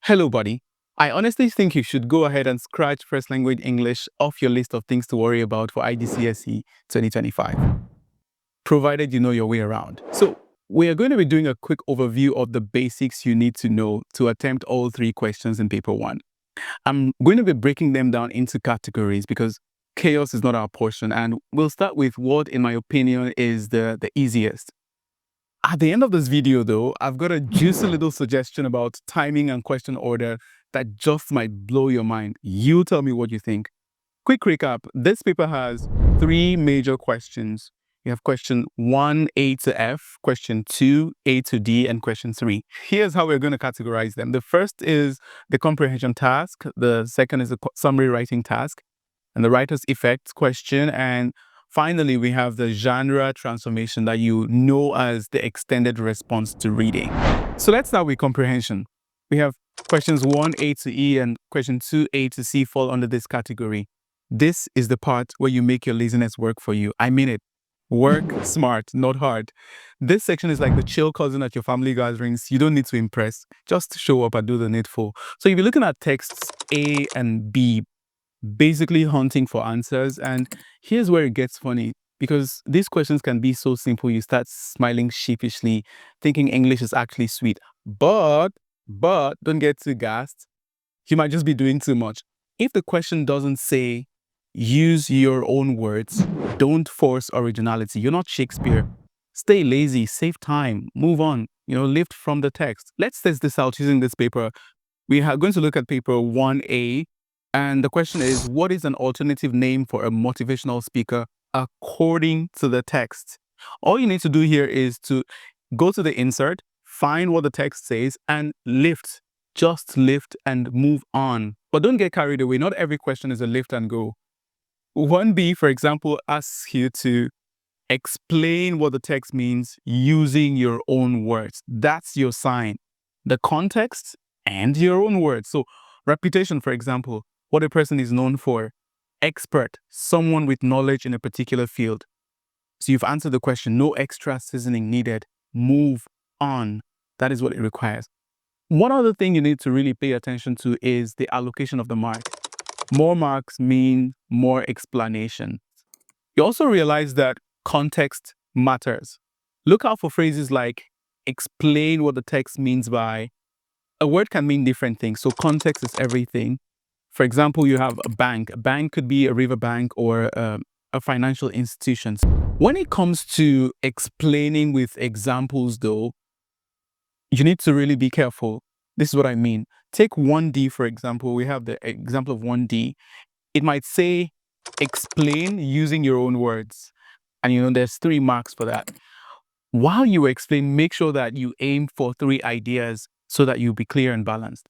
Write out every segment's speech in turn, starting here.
Hello, buddy. I honestly think you should go ahead and scratch first language English off your list of things to worry about for IGCSE 2025, provided you know your way around. So, we are going to be doing a quick overview of the basics you need to know to attempt all three questions in paper one. I'm going to be breaking them down into categories because chaos is not our portion, and we'll start with what, in my opinion, is the easiest. At the end of this video, though, I've got a juicy little suggestion about timing and question order that just might blow your mind. You tell me what you think. Quick recap. This paper has three major questions. You have question 1, A to F, question 2, A to D, and question 3. Here's how we're going to categorize them. The first is the comprehension task. The second is the summary writing task, and the writer's effect question. And finally, we have the genre transformation that you know as the extended response to reading. So let's start with comprehension. We have questions 1A to E and question 2A to C fall under this category. This is the part where you make your laziness work for you. I mean it. Work smart, not hard. This section is like the chill cousin at your family gatherings. You don't need to impress. Just show up and do the needful. So you'll be looking at texts A and B, basically hunting for answers. And here's where it gets funny, because these questions can be so simple you start smiling sheepishly, thinking English is actually sweet. But don't get too gassed. You might just be doing too much. If the question doesn't say use your own words, don't force originality. You're not Shakespeare. Stay lazy, save time, move on, lift from the text. Let's test this out using this paper. We are going to look at paper 1A. And the question is, what is an alternative name for a motivational speaker according to the text? All you need to do here is to go to the insert, find what the text says, and lift. Just lift and move on. But don't get carried away. Not every question is a lift and go. 1B, for example, asks you to explain what the text means using your own words. That's your sign. The context and your own words. So reputation, for example, what a person is known for. Expert, someone with knowledge in a particular field. So you've answered the question, no extra seasoning needed. Move on. That is what it requires. One other thing you need to really pay attention to is the allocation of the mark. More marks mean more explanation. You also realize that context matters. Look out for phrases like explain what the text means by. A word can mean different things, so context is everything. For example, you have a bank. A bank could be a river bank or a financial institution. When it comes to explaining with examples, though, you need to really be careful. This is what I mean. Take 1D, for example. We have the example of 1D. It might say, explain using your own words. And there's 3 marks for that. While you explain, make sure that you aim for 3 ideas so that you'll be clear and balanced.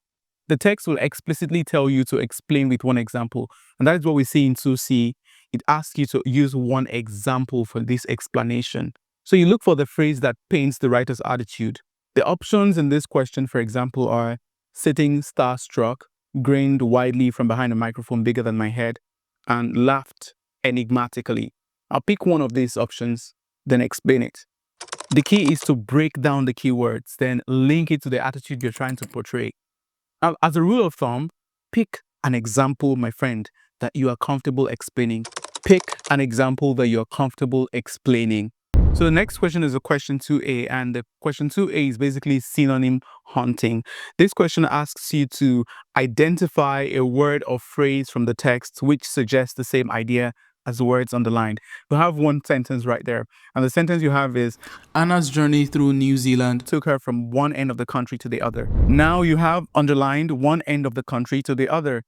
The text will explicitly tell you to explain with one example. And that is what we see in 2C. It asks you to use one example for this explanation. So you look for the phrase that paints the writer's attitude. The options in this question, for example, are sitting starstruck, grinned widely from behind a microphone bigger than my head, and laughed enigmatically. I'll pick one of these options, then explain it. The key is to break down the keywords, then link it to the attitude you're trying to portray. Now, as a rule of thumb, pick an example, my friend, that you are comfortable explaining. Pick an example that you're comfortable explaining. So the next question is a question 2A, and the question 2A is basically synonym hunting. This question asks you to identify a word or phrase from the text which suggests the same idea as the words underlined. You have one sentence right there, and the sentence you have is, Anna's journey through New Zealand took her from one end of the country to the other. Now you have underlined one end of the country to the other.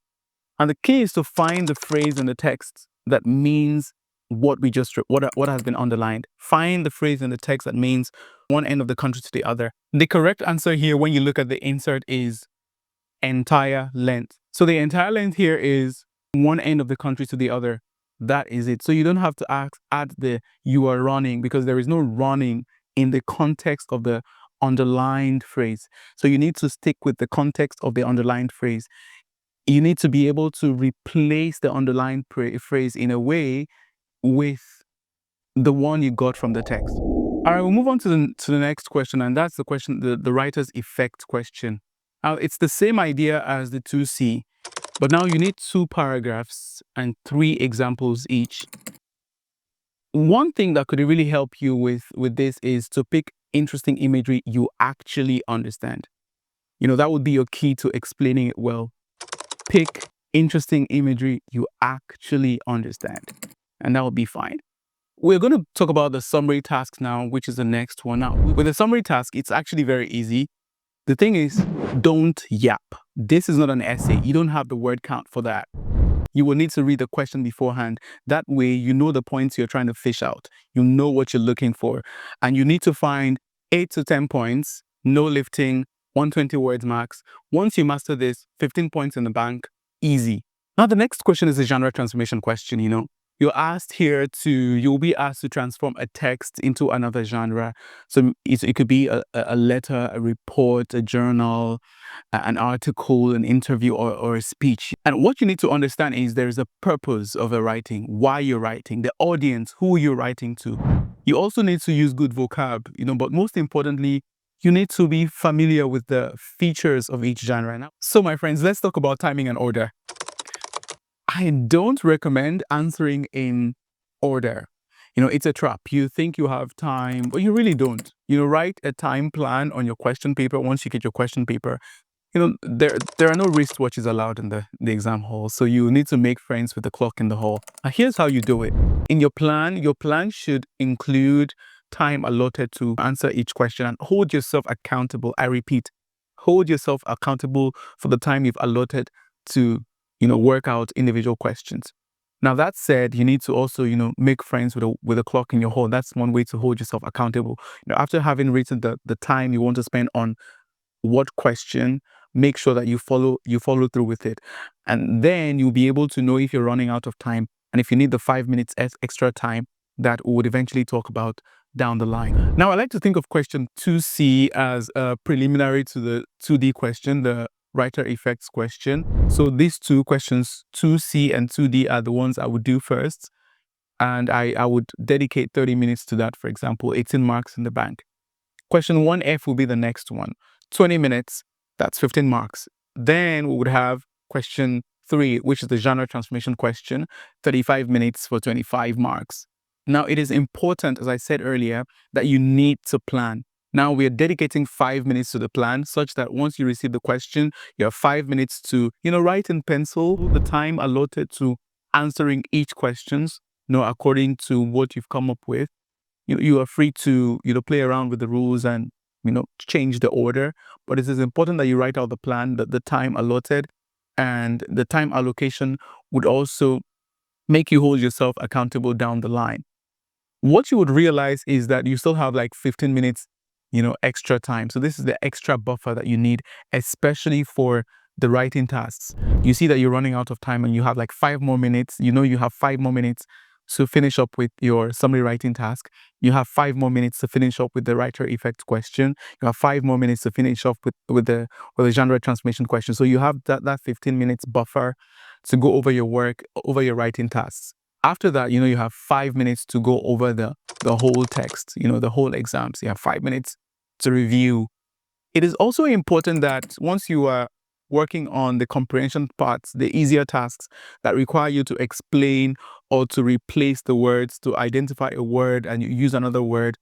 And the key is to find the phrase in the text that means what has been underlined. Find the phrase in the text that means one end of the country to the other. The correct answer here, when you look at the insert, is entire length. So the entire length here is one end of the country to the other. That is it. So you don't have to add the you are running, because there is no running in the context of the underlined phrase. So you need to stick with the context of the underlined phrase. You need to be able to replace the underlined phrase in a way with the one you got from the text. All right, we'll move on to the next question, and that's the question, the writer's effect question. It's the same idea as the 2C, but now you need 2 paragraphs and 3 examples each. One thing that could really help you with this is to pick interesting imagery you actually understand. That would be your key to explaining it well. Pick interesting imagery you actually understand, and that will be fine. We're going to talk about the summary task now, which is the next one. Now, with the summary task, it's actually very easy. The thing is, don't yap. This is not an essay. You don't have the word count for that. You will need to read the question beforehand. That way, you know the points you're trying to fish out. You know what you're looking for. And you need to find 8 to 10 points, no lifting, 120 words max. Once you master this, 15 points in the bank, easy. Now, the next question is a genre transformation question, You'll be asked to transform a text into another genre. So it could be a letter, a report, a journal, an article, an interview, or a speech. And what you need to understand is there is a purpose of a writing, why you're writing, the audience, who you're writing to. You also need to use good vocab, but most importantly, you need to be familiar with the features of each genre. Now, so my friends, let's talk about timing and order. I don't recommend answering in order. It's a trap. You think you have time, but you really don't. Write a time plan on your question paper. Once you get your question paper, there are no wristwatches allowed in the exam hall. So you need to make friends with the clock in the hall. Here's how you do it. In your plan should include time allotted to answer each question, and hold yourself accountable. I repeat, hold yourself accountable for the time you've allotted to work out individual questions. Now, that said, you need to also, make friends with a clock in your hall. That's one way to hold yourself accountable. After having written the time you want to spend on what question, make sure that you follow through with it. And then you'll be able to know if you're running out of time and if you need the 5 minutes extra time that we would eventually talk about down the line. Now, I like to think of question 2C as a preliminary to the 2D question, the writer effects question. So these two questions, 2C and 2D, are the ones I would do first. And I would dedicate 30 minutes to that, for example, 18 marks in the bank. Question 1F will be the next one. 20 minutes, that's 15 marks. Then we would have question 3, which is the genre transformation question, 35 minutes for 25 marks. Now, it is important, as I said earlier, that you need to plan. Now, we are dedicating 5 minutes to the plan such that once you receive the question, you have 5 minutes to, write in pencil the time allotted to answering each questions, according to what you've come up with. You are free to, play around with the rules and, change the order. But it is important that you write out the plan, the time allotted, and the time allocation would also make you hold yourself accountable down the line. What you would realize is that you still have like 15 minutes, extra time. So this is the extra buffer that you need, especially for the writing tasks. You see that you're running out of time and you have like 5 more minutes. You have 5 more minutes to finish up with your summary writing task. You have 5 more minutes to finish up with the writer effect question. You have 5 more minutes to finish up with the genre transformation question. So you have that 15 minutes buffer to go over your work, over your writing tasks. After that, you have 5 minutes to go over the whole text, the whole exam. So you have 5 minutes to review. It is also important that once you are working on the comprehension parts, the easier tasks that require you to explain or to replace the words, to identify a word and you use another word,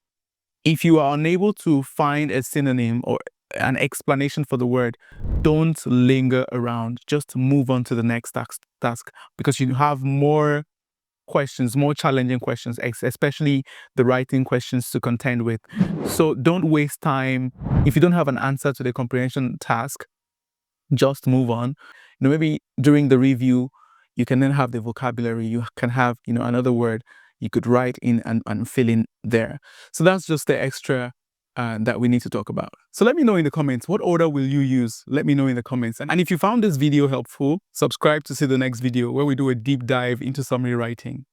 if you are unable to find a synonym or an explanation for the word, don't linger around. Just move on to the next task because you have more questions, more challenging questions, especially the writing questions to contend with. So don't waste time. If you don't have an answer to the comprehension task, just move on. Maybe during the review, you can then have the vocabulary. You can have, another word you could write in and fill in there. So that's just the extra that we need to talk about. So let me know in the comments, what order will you use? Let me know in the comments. And if you found this video helpful, subscribe to see the next video where we do a deep dive into summary writing.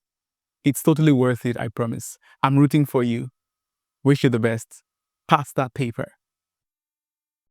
It's totally worth it, I promise. I'm rooting for you. Wish you the best. Pass that paper.